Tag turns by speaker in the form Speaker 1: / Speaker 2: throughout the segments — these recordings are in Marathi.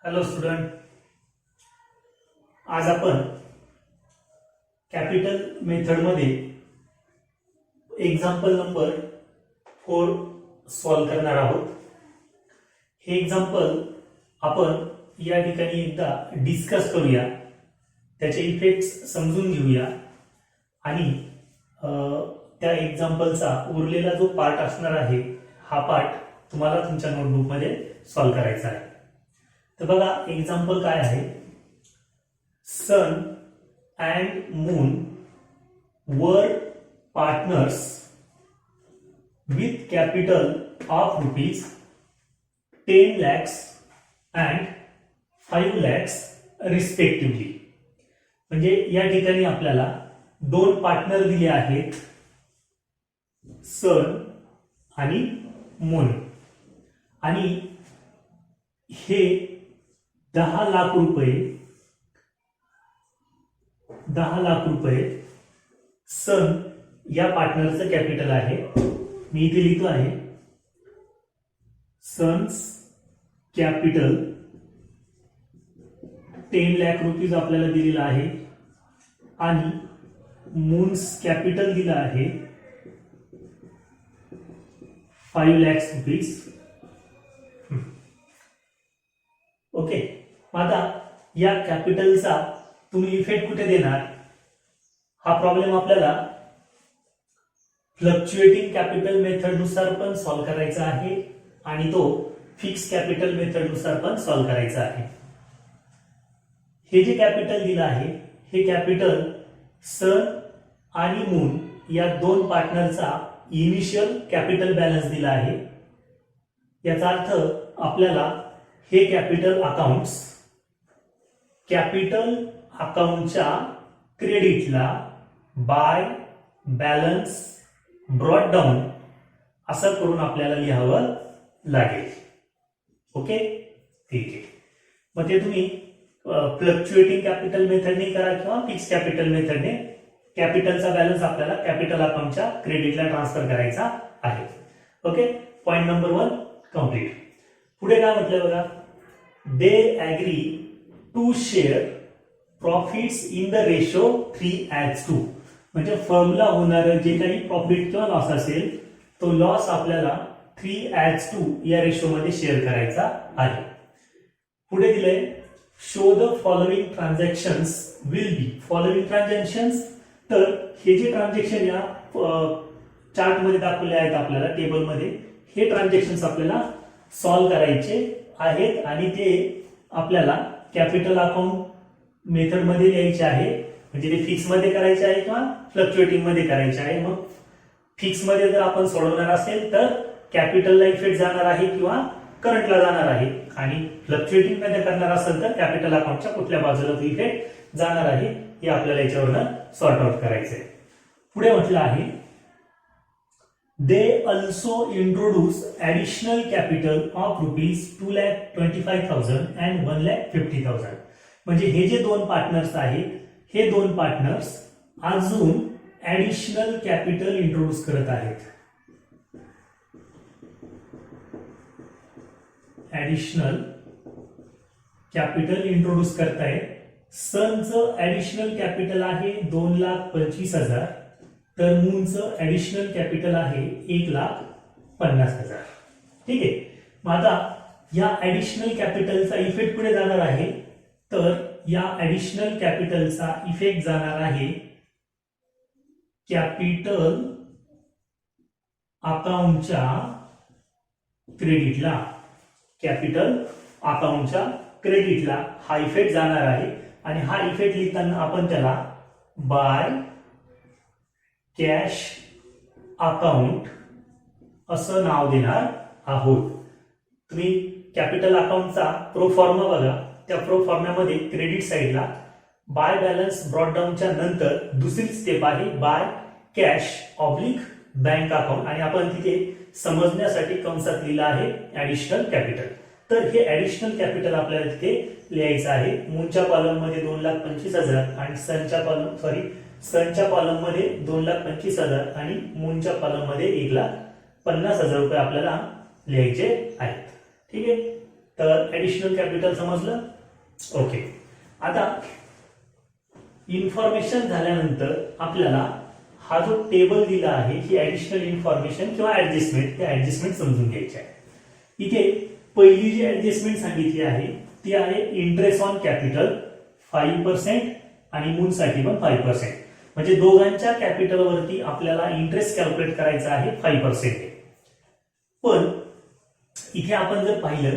Speaker 1: हॅलो स्टुडंट, आज आपण कॅपिटल मेथडमध्ये एक्झाम्पल नंबर 4 सॉल्व करणार आहोत. हे एक्झाम्पल आपण या ठिकाणी एकदा डिस्कस करूया, त्याचे इफेक्ट्स समजून घेऊया आणि त्या एक्झाम्पलचा उरलेला जो पार्ट असणार आहे हा पार्ट तुम्हाला तुमच्या नोटबुकमध्ये सॉल्व करायचा आहे. तर बघा एक्झाम्पल काय आहे. सन अँड मून वर partners with capital of rupees 10 lakhs and 5 lakhs respectively. म्हणजे या ठिकाणी आपल्याला दोन पार्टनर दिले आहेत, सन आणि मून, आणि हे 10 लाख रुपये सन या पार्टनरचं कॅपिटल आहे. मी इथे लिहितो आहे सन्स कॅपिटल 10 लाख रुपीज आपल्याला दिलेला आहे आणि मून्स कॅपिटल दिला आहे 5 lakhs रुपीज. ओके, आता या कॅपिटलचा तुम्ही इफेक्ट कुठे देणार हा प्रॉब्लेम आपल्याला फ्लक्च्युएटिंग कॅपिटल मेथड नुसार पण सॉल्व करायचा आहे आणि तो फिक्स कॅपिटल मेथड नुसार पण सॉल्व करायचा आहे. हे जे कॅपिटल दिलं आहे हे कॅपिटल सन आणि मून या दोन पार्टनरचा इनिशियल कॅपिटल बॅलन्स दिला आहे. याचा अर्थ आपल्याला हे कॅपिटल अकाउंटच्या क्रेडिटला बाय बॅलन्स ब्रॉट डाऊन असं करून आपल्याला लिहावं लागेल. ओके, ठीक आहे. मग ते तुम्ही फ्लक्च्युएटिंग कॅपिटल मेथडने करा किंवा फिक्स कॅपिटल मेथडने. कॅपिटलचा बॅलन्स आपल्याला कॅपिटल अकाउंटच्या क्रेडिटला ट्रान्सफर करायचा आहे. Okay, point number 1 complete. पुढे काय म्हटलं बघा, they agree to share profits in the ratio 3:2. म्हणजे फर्मला होणारं जे काही प्रॉफिट किंवा लॉस असेल तो लॉस आपल्याला 3:2 या रेशोमध्ये शेअर करायचा आहे. पुढे दिलंय show the following transactions will be. Following transactions, तर हे जे ट्रान्झॅक्शन या चार्ट मध्ये दाखवले आहेत आपल्याला टेबलमध्ये, हे ट्रान्झॅक्शन्स आपल्याला सॉल्व करायचे आहेत आणि ते आपल्याला कॅपिटल अकाउंट मेथड मध्ये लिहायचे आहे. म्हणजे ते फिक्स मध्ये करायचे आहे किंवा फ्लक्च्युएटिंग मध्ये करायचे आहे. मग फिक्स मध्ये जर आपण सोडवणार असेल तर कॅपिटलला इफेक्ट जाणार आहे किंवा करंटला जाणार आहे, आणि फ्लक्च्युएटिंग मध्ये करणार असेल तर कॅपिटल अकाउंटच्या कुठल्या बाजूला तो इफेक्ट जाणार आहे हे आपल्याला याच्यावरनं सॉर्ट आउट करायचंय. पुढे म्हटलं आहे they also introduce additional capital of rupees 2,25,000 and 1,50,000. म्हणजे हे जे दोन पार्टनर्स आहेत हे दोन पार्टनर्स अजून ऍडिशनल कॅपिटल इंट्रोड्यूस करत आहेत. ऍडिशनल कॅपिटल इंट्रोड्यूस करतायत. सनचं ऍडिशनल कॅपिटल आहे 2,25,000, तर मूनचं ऍडिशनल कॅपिटल आहे 1,50,000. ठीक आहे. मग आता या ऍडिशनल कॅपिटलचा इफेक्ट कुठे जाणार आहे, तर या ऍडिशनल कॅपिटलचा इफेक्ट जाणार आहे कॅपिटल अकाउंटच्या क्रेडिटला. कॅपिटल अकाउंटच्या क्रेडिटला हा इफेक्ट जाणार आहे आणि हा इफेक्ट लिहिताना आपण त्याला बाय कॅश अकाउंट असं नाव देणार आहोत. तुम्ही कॅपिटल अकाउंटचा प्रो फॉर्मा बघा, त्या प्रो फॉर्म्यामध्ये क्रेडिट साइडला बाय बॅलन्स ब्रॉट डाऊनच्या नंतर दुसरी स्टेप आहे by cash oblique bank account, आणि आपण तिथे समजण्यासाठी कंसात लिहिलं आहे ऍडिशनल कॅपिटल. तर हे ऍडिशनल कॅपिटल आपल्याला तिथे लिहायचं आहे. मूनच्या कॉलम मध्ये 2,25,000 आणि सनच्या कॉलम मध्ये 2,25,000 आणि मूनच्या कॉलम मध्ये 1,50,000 रुपये आपल्याला लिहायचे आहेत. ठीक आहे. तर ऍडिशनल कॅपिटल समजलं. ओके, आता इन्फॉर्मेशन झाल्यानंतर आपल्याला हा जो टेबल दिला आहे ही ऍडिशनल इन्फॉर्मेशन किंवा ऍडजस्टमेंट, त्या ऍडजस्टमेंट समजून घ्यायच्या आहे. इथे पहिली जी ऍडजस्टमेंट सांगितली आहे ती आहे इंटरेस्ट ऑन कॅपिटल 5% आणि मूनसाठी पण 5%. म्हणजे दोघांच्या कॅपिटलवरती आपल्याला इंटरेस्ट कॅल्क्युलेट करायचा आहे 5%. पण इथे आपण जर पाहिलं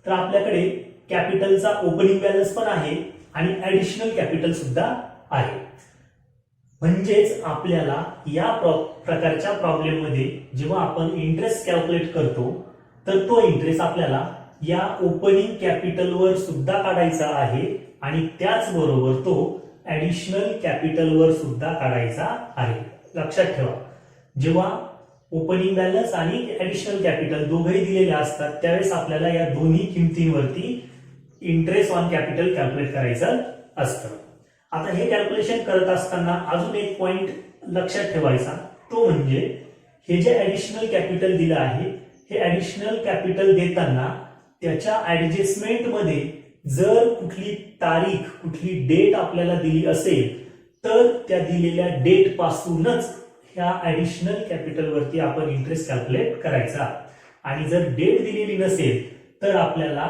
Speaker 1: तर आपल्याकडे कॅपिटलचा ओपनिंग बॅलन्स पण आहे आणि ऍडिशनल कॅपिटल सुद्धा आहे. म्हणजेच आपल्याला या प्रकारच्या प्रॉब्लेम मध्ये जेव्हा आपण इंटरेस्ट कॅल्क्युलेट करतो तर तो इंटरेस्ट आपल्याला या ओपनिंग कॅपिटलवर सुद्धा काढायचा आहे आणि त्याचबरोबर तो ऍडिशनल कॅपिटलवर सुद्धा काढायचा आहे. लक्षात ठेवा, जेव्हा ओपनिंग बॅलन्स आणि ऍडिशनल कॅपिटल दोघेही दिलेले असतात त्यावेळेस आपल्याला या दोन्ही किमतींवरती इंटरेस्ट ऑन कॅपिटल कॅल्क्युलेट करायचं असतं. आता हे कॅल्क्युलेशन करत असताना अजून एक पॉइंट लक्षात ठेवायचा, तो म्हणजे हे जे ऍडिशनल कॅपिटल दिलं आहे हे ऍडिशनल कॅपिटल देताना त्याच्या ऍडजस्टमेंट मध्ये जर कुठली तारीख, कुठली डेट आपल्याला दिली असेल तर त्या दिलेल्या डेट पासूनच ह्या ऍडिशनल कॅपिटल वरती आपण इंटरेस्ट कॅल्क्युलेट करायचा. आणि जर डेट दिलेली नसेल तर आपल्याला,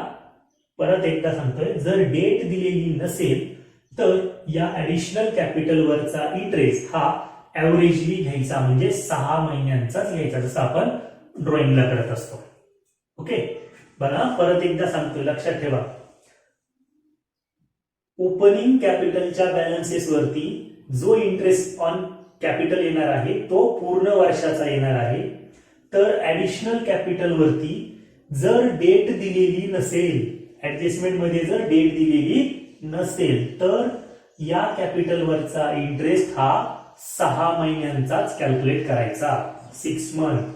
Speaker 1: परत एकदा सांगतोय, जर डेट दिलेली नसेल तर या ऍडिशनल कॅपिटल वरचा इंटरेस्ट हा ऍव्हरेजली घ्यायचा, म्हणजे 6 महिन्यांचाच घ्यायचा, जसं आपण ड्रॉइंगला करत असतो. ओके, बघा परत एकदा सांगतोय, लक्षात ठेवा. ओपनिंग कॅपिटलच्या बॅलन्सेस वरती जो इंटरेस्ट ऑन कॅपिटल येणार आहे तो पूर्ण वर्षाचा येणार आहे. तर ऍडिशनल कॅपिटल वरती जर डेट दिलेली नसेल, ऍडजस्टमेंट मध्ये जर डेट दिलेली नसेल तर या कॅपिटल वरचा इंटरेस्ट हा 6 महिन्यांचाच कॅल्क्युलेट करायचा, 6 मंथ.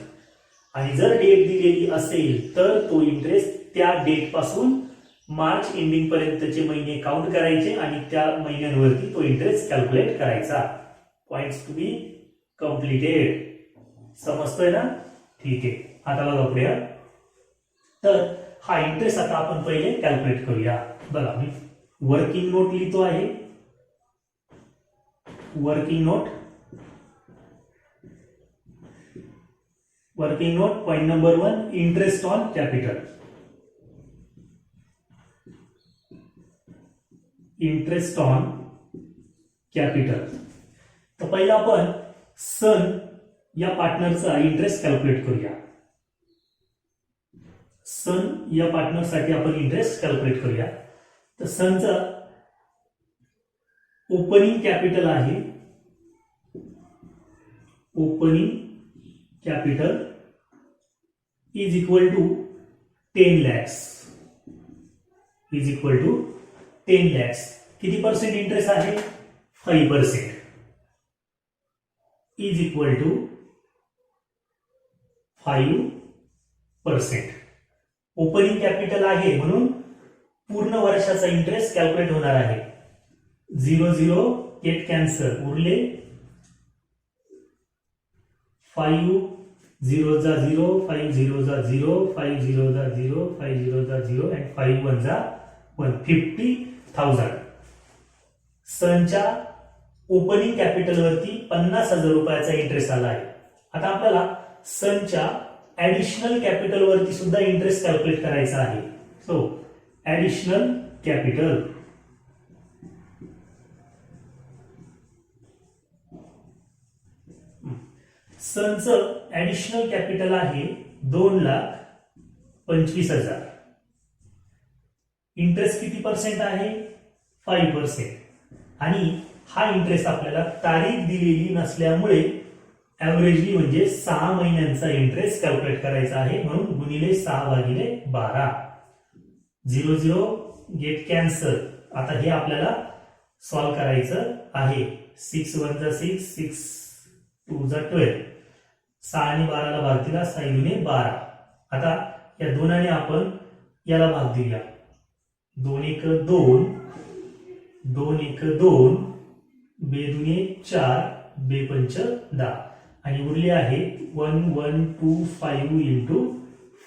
Speaker 1: आणि जर डेट दिलेली असेल तर तो इंटरेस्ट त्या डेट पासून मार्च एंडिंग पर्यंतचे महिने काउंट करायचे आणि त्या महिन्यांवरती तो इंटरेस्ट कॅल्क्युलेट करायचा. Points to be completed. समजतोय ना? ठीक आहे, आता बघा पुढे. तर हा इंटरेस्ट आता आपण पहिले कॅल्क्युलेट करूया. बघा मी वर्किंग नोट लिहितो आहे. Working note point number 1, interest on capital. Interest on capital. तर पहिला आपण सन या पार्टनरचा इंटरेस्ट कॅल्क्युलेट करूया. सन या पार्टनरसाठी आपण इंटरेस्ट कॅल्क्युलेट करूया. तर सनचं ओपनिंग कॅपिटल आहे, opening capital is equal to 10 lakhs. Is equal to 10 lakhs. किती पर्सेंट इंटरेस्ट आहे? 5%. Is equal to 5%. Opening capital आहे म्हणून पूर्ण वर्षाचा इंटरेस्ट कॅल्क्युलेट होणार आहे. 0 गेट कॅन्सल, उरले 5 0 जा 0, 5 0 जा 0, 5 0 जा 0, 5 0 जा 0 and 5 1 जा 1, 50,000. सनच्या ओपनिंग कॅपिटल वरती 50,000 रुपयाचा इंटरेस्ट आला आहे. आता आपल्याला सनच्या ऍडिशनल कॅपिटल वरती सुद्धा इंटरेस्ट कॅल्क्युलेट करायचा आहे. सो ऍडिशनल कॅपिटल सनचं ऍडिशनल कॅपिटल आहे 2,25,000. इंटरेस्ट किती पर्सेंट आहे? 5%. आणि हा इंटरेस्ट आपल्याला तारीख दिलेली नसल्यामुळे ऍव्हरेजली म्हणजे 6 महिन्यांचा इंटरेस्ट कॅल्क्युलेट करायचा आहे, म्हणून गुणिले 6/12. 0 गेट कॅन्सल. आता हे आपल्याला सॉल्व्ह करायचं आहे. 6 1 जा 6, 6 2 जा 12. 6 आणि 12 ला भाग दिला, 6 गुणे 12. आता या दोनाने आपण याला भाग दिला. 2 1 2, 2 1 2, 2 2 4, 2 5 10 आणि उरले आहे 1 1 2 5 into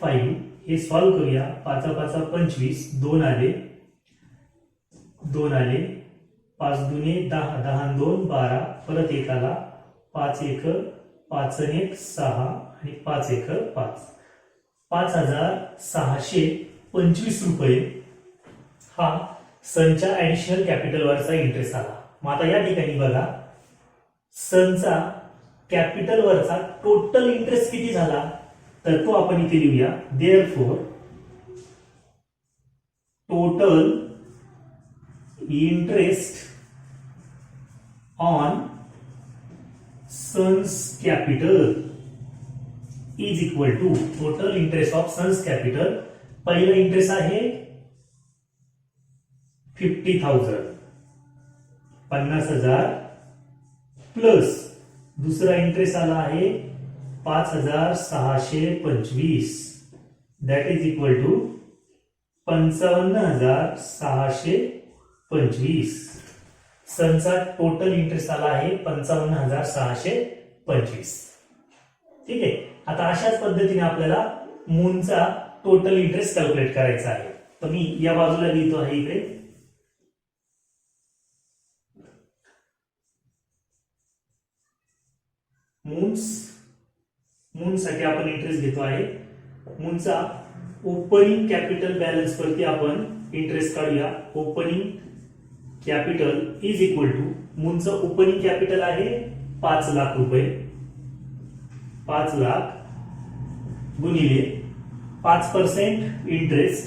Speaker 1: 5 हे सॉल्व्ह करूया. 5 5 25, 2 आले, 2 आले, 5 दुने 10, 10 2 12, परत 1 आला, 5 1 5 1 6 आणि 5 1 5. 5,625 रुपये हा सनच्या ऍडिशनल कॅपिटलवरचा इंटरेस्ट आला. मग आता या ठिकाणी बघा, सनचा कॅपिटलवरचा टोटल इंटरेस्ट किती झाला, तर तो आपण इथे लिहूया. Therefore total interest on sun's capital is equal to total interest of sun's capital. पहिला इंटरेस्ट आहे 50,000, 50,000 प्लस दुसरा इंटरेस्ट आला आहे 5,625, दॅट इज इक्वल टू 55,625. सनचा टोटल इंटरेस्ट आला आहे 55,625. ठीक आहे. आता अशाच पद्धतीने आपल्याला मूनचा टोटल इंटरेस्ट कॅल्क्युलेट करायचा आहे. तर मी या बाजूला लिहितो आहे इकडे. मूनसाठी आपण इंटरेस्ट घेतो आहे. मूनचा ओपनिंग कॅपिटल बॅलन्स वरती आपण इंटरेस्ट काढूया. Opening capital is equal to मूनचं ओपनिंग कॅपिटल आहे 5 लाख रुपये. 5 लाख गुणिले 5% interest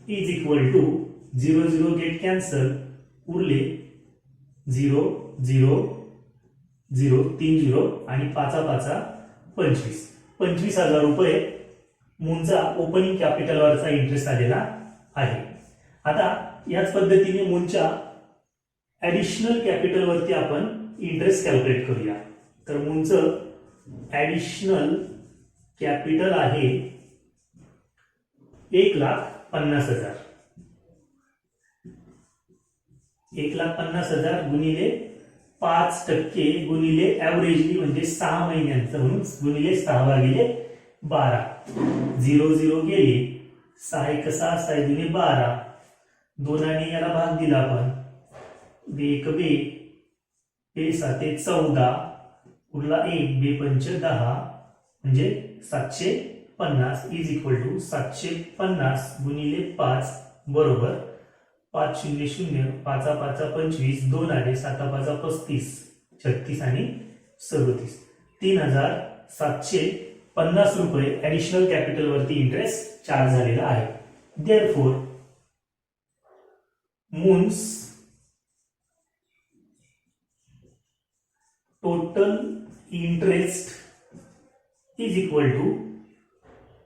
Speaker 1: is equal to 0 0 get cancel, उरले 0 0 0 3 0 आणि 5 5 25. 25,000 रुपये मूनचा ओपनिंग कॅपिटलवरचा इंटरेस्ट आलेला आहे. आता याच पद्धतीने मूनच्या ऍडिशनल कॅपिटलवरती आपण इंटरेस्ट कॅल्क्युलेट करूया. तर मूनचं ऍडिशनल कॅपिटल आहे 1,50,000. 1,50,000 गुणिले 5% गुणिले ऍव्हरेजली म्हणजे 6 महिन्यांचं, म्हणून गुणिले 6/12. 0 0 गेले, 6 1 6, 6 दुने 12, 2 आणि याला भाग दिला आपण, 2 1 2, 2 7 14, उरला 1, 2 5 10, म्हणजे 750 इज इक्वल टू 750 गुणिले 5 बरोबर 5 0 0, 5 5 25, 2 आले, 7 5 35, 36 आणि 37. 3,750 रुपये ऍडिशनल कॅपिटल वरती इंटरेस्ट चार्ज झालेला आहे. Therefore means total interest is equal to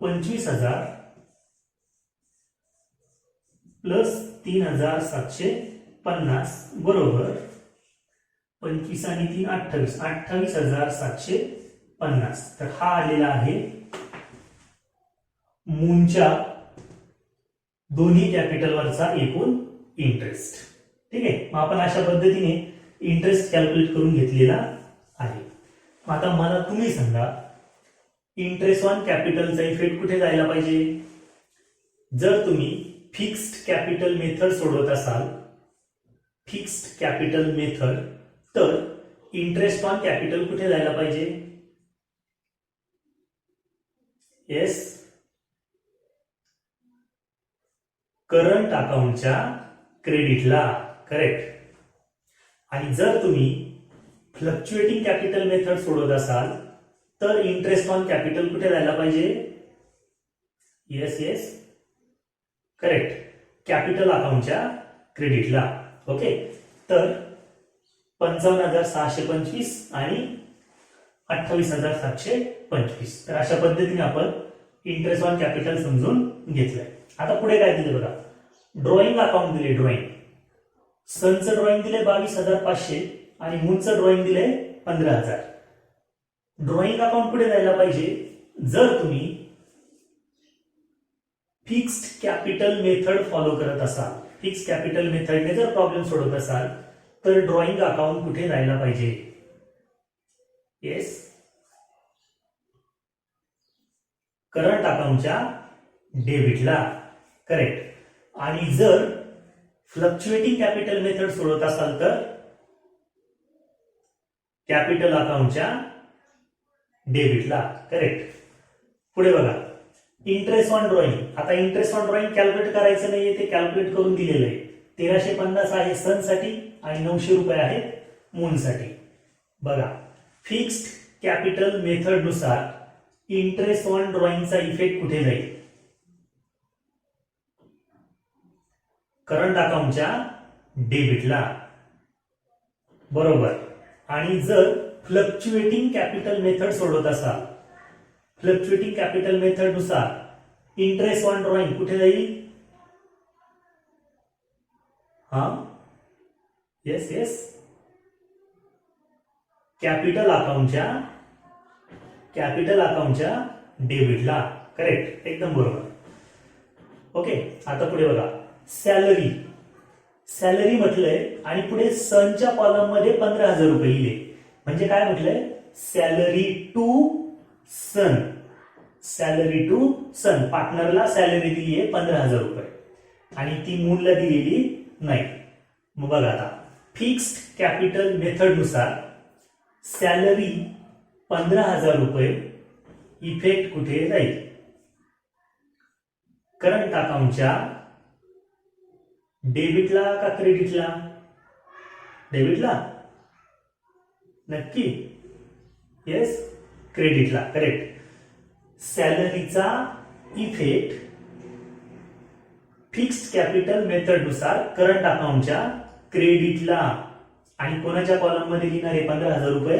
Speaker 1: 25,000 plus 3,750 बरोबर 25 आणि 3 28, 28,750. तर हा आलेला आहे मूनच्या दोन्ही कॅपिटलवरचा एकूण इंटरेस्ट. ठीक आहे. मग आपण अशा पद्धतीने इंटरेस्ट कॅल्क्युलेट करून घेतलेला आहे. आता मला तुम्ही सांगा, इंटरेस्ट ऑन कॅपिटलचा इफेक्ट कुठे जायला पाहिजे? जर तुम्ही फिक्स्ड कॅपिटल मेथड सोडवत असाल, फिक्स्ड कॅपिटल मेथड, तर इंटरेस्ट ऑन कॅपिटल कुठे जायला पाहिजे? येस, करंट अकाउंटच्या क्रेडिटला. करेक्ट. आणि जर तुम्ही फ्लक्च्युएटिंग कॅपिटल मेथड सोडवत असाल तर इंटरेस्ट ऑन कॅपिटल कुठे जायला पाहिजे? येस येस, करेक्ट, कॅपिटल अकाउंटच्या क्रेडिटला. ओके. तर 55,625 आणि 28,725. तर अशा पद्धतीने आपण इंटरेस्ट ऑन कॅपिटल समजून घेतलंय. आता पुढे काय दिले बघा, ड्रॉइंग अकाउंट दिले. ड्रॉइंग सनचं ड्रॉइंग दिले 22,500 आणि मूनचं ड्रॉइंग दिले 15,000. ड्रॉइंग अकाउंट कुठे जायला पाहिजे? जर तुम्ही फिक्स्ड कॅपिटल मेथड फॉलो करत असाल, फिक्स्ड कॅपिटल मेथडने जर प्रॉब्लेम सोडवत असाल तर ड्रॉइंग अकाउंट कुठे जायला पाहिजे? येस, करंट अकाउंटच्या डेबिटला. करेक्ट. आणि जर फ्लक्च्युएटिंग कॅपिटल मेथड सोडवत असाल तर कॅपिटल अकाउंटच्या डेबिटला. करेक्ट. पुढे बघा, इंटरेस्ट ऑन ड्रॉइंग. आता इंटरेस्ट ऑन ड्रॉइंग कॅल्क्युलेट करायचं नाहीये, ते कॅल्क्युलेट करून दिलेलं आहे. 1350 आहे सनसाठी आणि 900 रुपये आहेत मूनसाठी. बघा, फिक्स्ड कॅपिटल मेथड नुसार इंटरेस्ट ऑन ड्रॉइंगचा इफेक्ट कुठे जाईल? करंट अकाउंटच्या डेबिटला. बरोबर. आणि जर फ्लक्च्युएटिंग कॅपिटल मेथड सोडवत असाल, फ्लक्च्युएटिंग कॅपिटल मेथड नुसार इंटरेस्ट ऑन ड्रॉइंग कुठे जाईल? हा, येस येस, कॅपिटल अकाउंटच्या डेबिटला. करेक्ट, एकदम बरोबर. ओके. आता पुढे बघा, सॅलरी म्हटलंय आणि पुढे सनच्या कॉलम मध्ये 15,000 रुपये लिहिले. म्हणजे काय म्हटलंय? Salary to sun. पार्टनरला सॅलरी दिली आहे 15,000 रुपये आणि ती मूनला दिलेली नाही. मग बघा, आता फिक्स्ड कॅपिटल मेथड नुसार सॅलरी 15,000 रुपये इफेक्ट कुठे जाईल? करंट अकाउंटच्या डेबिटला का क्रेडिटला? डेबिटला. नक्की? येस, क्रेडिटला. करेक्ट. सॅलरीचा इफेक्ट फिक्स्ड कॅपिटल मेथड नुसार करंट अकाउंटच्या क्रेडिटला. आणि कोणाच्या कॉलम मध्ये लिहिणार आहे 15,000 रुपये?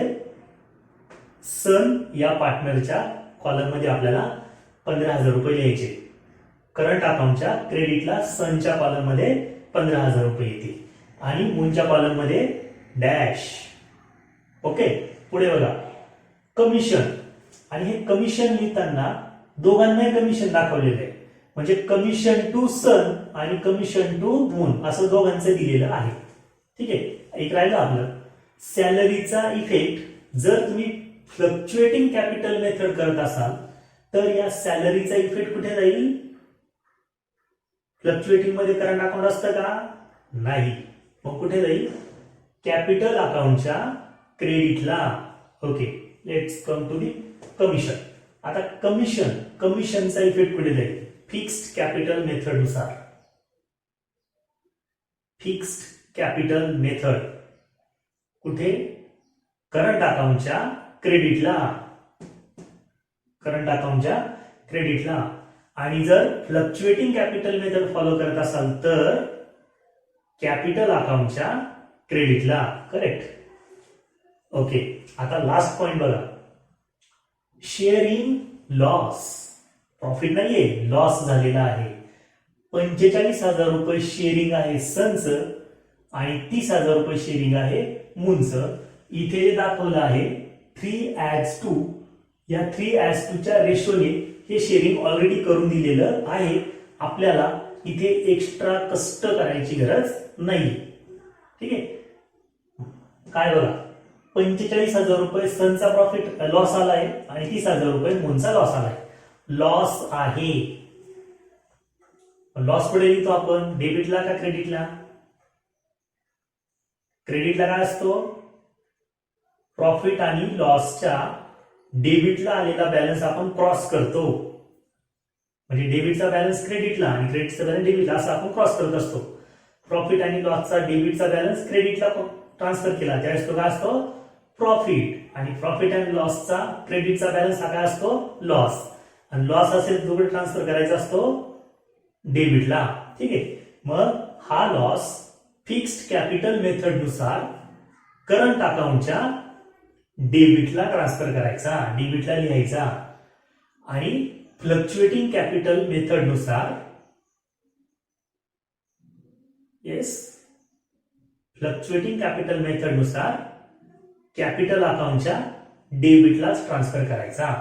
Speaker 1: सन या पार्टनरच्या कॉलम मध्ये आपल्याला 15,000 रुपये लिहायचे. करंट अकाउंटच्या क्रेडिटला सनच्या कॉलम मध्ये 15,000 रुपये येतील आणि मूनच्या कॉलम मध्ये डॅश. ओके. पुढे बघा, कमिशन. आणि हे कमिशन लिहिताना दोघांनाही कमिशन दाखवलेलं आहे. म्हणजे कमिशन टू सन आणि कमिशन टू मून असं दोघांचं दिलेलं आहे. ठीक आहे. एक राहिलं आपलं सॅलरीचा इफेक्ट. जर तुम्ही फ्लक्च्युएटिंग कॅपिटल मेथड करत असाल तर या सॅलरीचा इफेक्ट कुठे जाईल? फ्लक्च्युएटिंग मध्ये करंट अकाउंट असतं का? नाही. मग कुठे जाईल? कॅपिटल अकाउंटच्या क्रेडिटला. Okay. Let's come to the commission. आता कमिशनचा इफेक्ट कुठे जाईल? फिक्स्ड कॅपिटल मेथड नुसार. फिक्स्ड कॅपिटल मेथड कुठे? करंट अकाउंटच्या क्रेडिटला. आणि जर फ्लक्च्युएटिंग कॅपिटल मेथड फॉलो करत असाल तर कॅपिटल अकाउंटच्या क्रेडिटला. करेक्ट. ओके. आता लास्ट पॉइंट बघा, शेअर इन लॉस. प्रॉफिट नाहीये, लॉस झालेला आहे. 45,000 रुपये शेअरिंग आहे सनचं आणि 30,000 रुपये शेअरिंग आहे मूनचं. इथे दाखवलं आहे 3:2. या 3:2 च्या रेशोने हे शेअरिंग ऑलरेडी करून दिलेलं आहे. आपल्याला इथे एक्स्ट्रा कष्ट करायची गरज नाही. ठीक आहे. काय बघा, 45,000 रुपये सनचा प्रॉफिट लॉस आलाय आणि 30,000 रुपये मूनचा लॉस आलाय. लॉस आहे. लॉस पुढे लिहितो आपण डेबिटला का क्रेडिटला? क्रेडिटला काय असतो? प्रॉफिट आणि लॉसच्या डेबिटला आलेला बॅलन्स आपण क्रॉस करतो. म्हणजे डेबिटचा बॅलन्स क्रेडिटला आणि क्रेडिटचा बॅलन्स डेबिटला असं आपण क्रॉस करत असतो. प्रॉफिट आणि लॉसचा डेबिटचा बॅलन्स क्रेडिटला ट्रान्सफर केला त्यावेळेस तो काय असतो? प्रॉफिट. आणि प्रॉफिट आणि लॉसचा क्रेडिटचा बॅलन्स हा काय असतो? लॉस. आणि लॉस असेल तो ट्रान्सफर करायचा असतो डेबिटला. ठीक आहे. मग हा लॉस फिक्स्ड कॅपिटल मेथड नुसार करंट अकाउंटच्या डेबिटला ट्रान्सफर करायचा, डेबिटला लिहायचा. आणि फ्लक्च्युएटिंग कॅपिटल मेथड नुसार फ्लक्च्युएटिंग कॅपिटल मेथड नुसार कॅपिटल अकाउंटच्या डेबिटलाच ट्रान्सफर करायचा.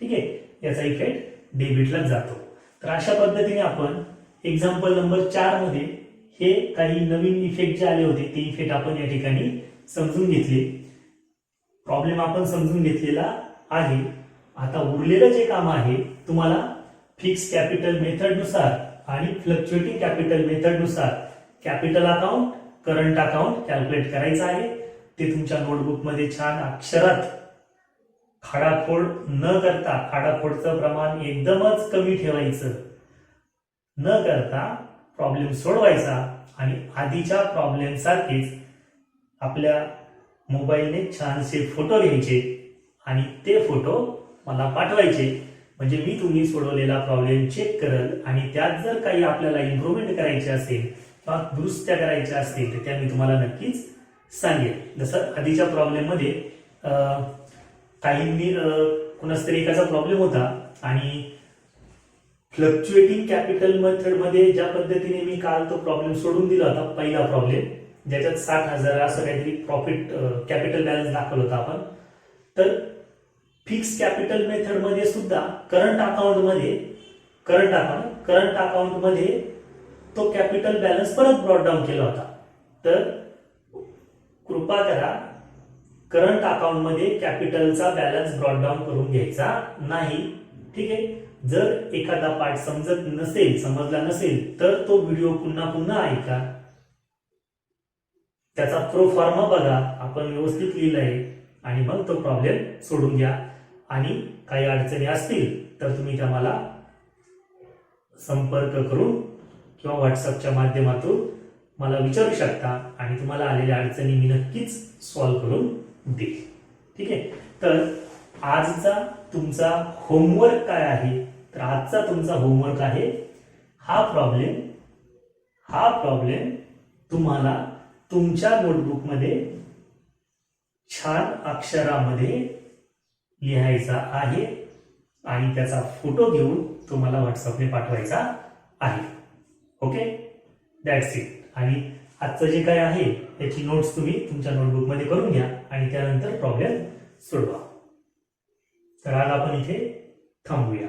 Speaker 1: ठीक आहे. याचा इफेक्ट डेबिटलाच जातो. तर अशा पद्धतीने आपण एक्झाम्पल नंबर 4 मध्ये हे काही नवीन इफेक्ट जे आले होते ते इफेक्ट आपण या ठिकाणी समजून घेतले. प्रॉब्लेम आपण समजून घेतलेला आहे आता उरलेलं जे काम आहे तुम्हाला फिक्स कॅपिटल मेथडनुसार आणि फ्लक्च्युएटिंग कॅपिटल मेथडनुसार capital account, current account calculate करायचं आहे. ते तुमच्या नोटबुकमध्ये छान अक्षरात खाडाखोड न करता, खाडाखोडचं प्रमाण एकदमच कमी ठेवायचं न करता प्रॉब्लेम सोडवायचा आणि आधीच्या प्रॉब्लेम सारखेच आपल्या मोबाईलने छानसे फोटो घ्यायचे आणि ते फोटो मला पाठवायचे. म्हणजे मी तुम्ही सोडवलेला प्रॉब्लेम चेक करल आणि त्यात जर काही आपल्याला इम्प्रूव्हमेंट करायची असेल किंवा दुरुस्त्या करायच्या असतील तर त्या मी तुम्हाला नक्कीच सांगेल. जसं आधीच्या प्रॉब्लेम मध्ये काहींनी कुणाच तरी एकाचा प्रॉब्लेम होता आणि फ्लक्च्युएटिंग कॅपिटल मेथड मध्ये ज्या पद्धतीने मी काल तो प्रॉब्लेम सोडून दिला होता, पहिला प्रॉब्लेम ज्याच्यात 60,000 असं काहीतरी प्रॉफिट कॅपिटल बॅलन्स दाखवलं होतं आपण, तर फिक्स कॅपिटल मेथड मध्ये सुद्धा करंट अकाउंट मध्ये तो कॅपिटल बॅलन्स परत ब्रॉट डाऊन केला होता. तर कृपा करा करंट अकाउंट मध्ये कॅपिटलचा बॅलन्स ब्रॉट डाऊन करून घ्यायचा नाही. ठीक आहे. जर एखादा पार्ट समजला नसेल तर तो व्हिडिओ पुन्हा ऐका, त्याचा प्रो फॉर्मा बघा, आपण व्यवस्थित लिहिलंय आणि मग तो प्रॉब्लेम सोडून घ्या. आणि काही अडचणी असतील तर तुम्ही त्या मला संपर्क करून किंवा व्हॉट्सअपच्या माध्यमातून मला विचारू शकता आणि तुम्हाला आलेल्या अडचणी मी नक्कीच सॉल्व्ह करून देईल. ठीक आहे. तर आजचा तुमचा होमवर्क काय आहे? तर आजचा तुमचा होमवर्क आहे हा प्रॉब्लेम तुम्हाला तुमच्या नोटबुकमध्ये छान अक्षरामध्ये लिहायचा आहे आणि त्याचा फोटो घेऊन तुम्हाला व्हॉट्सअपने पाठवायचा आहे. Okay, that's it. आणि आजचं जे काय आहे त्याची नोट्स तुम्ही तुमच्या नोटबुकमध्ये करून घ्या आणि त्यानंतर प्रॉब्लेम सोडवा. तर आज आपण इथे थांबूया.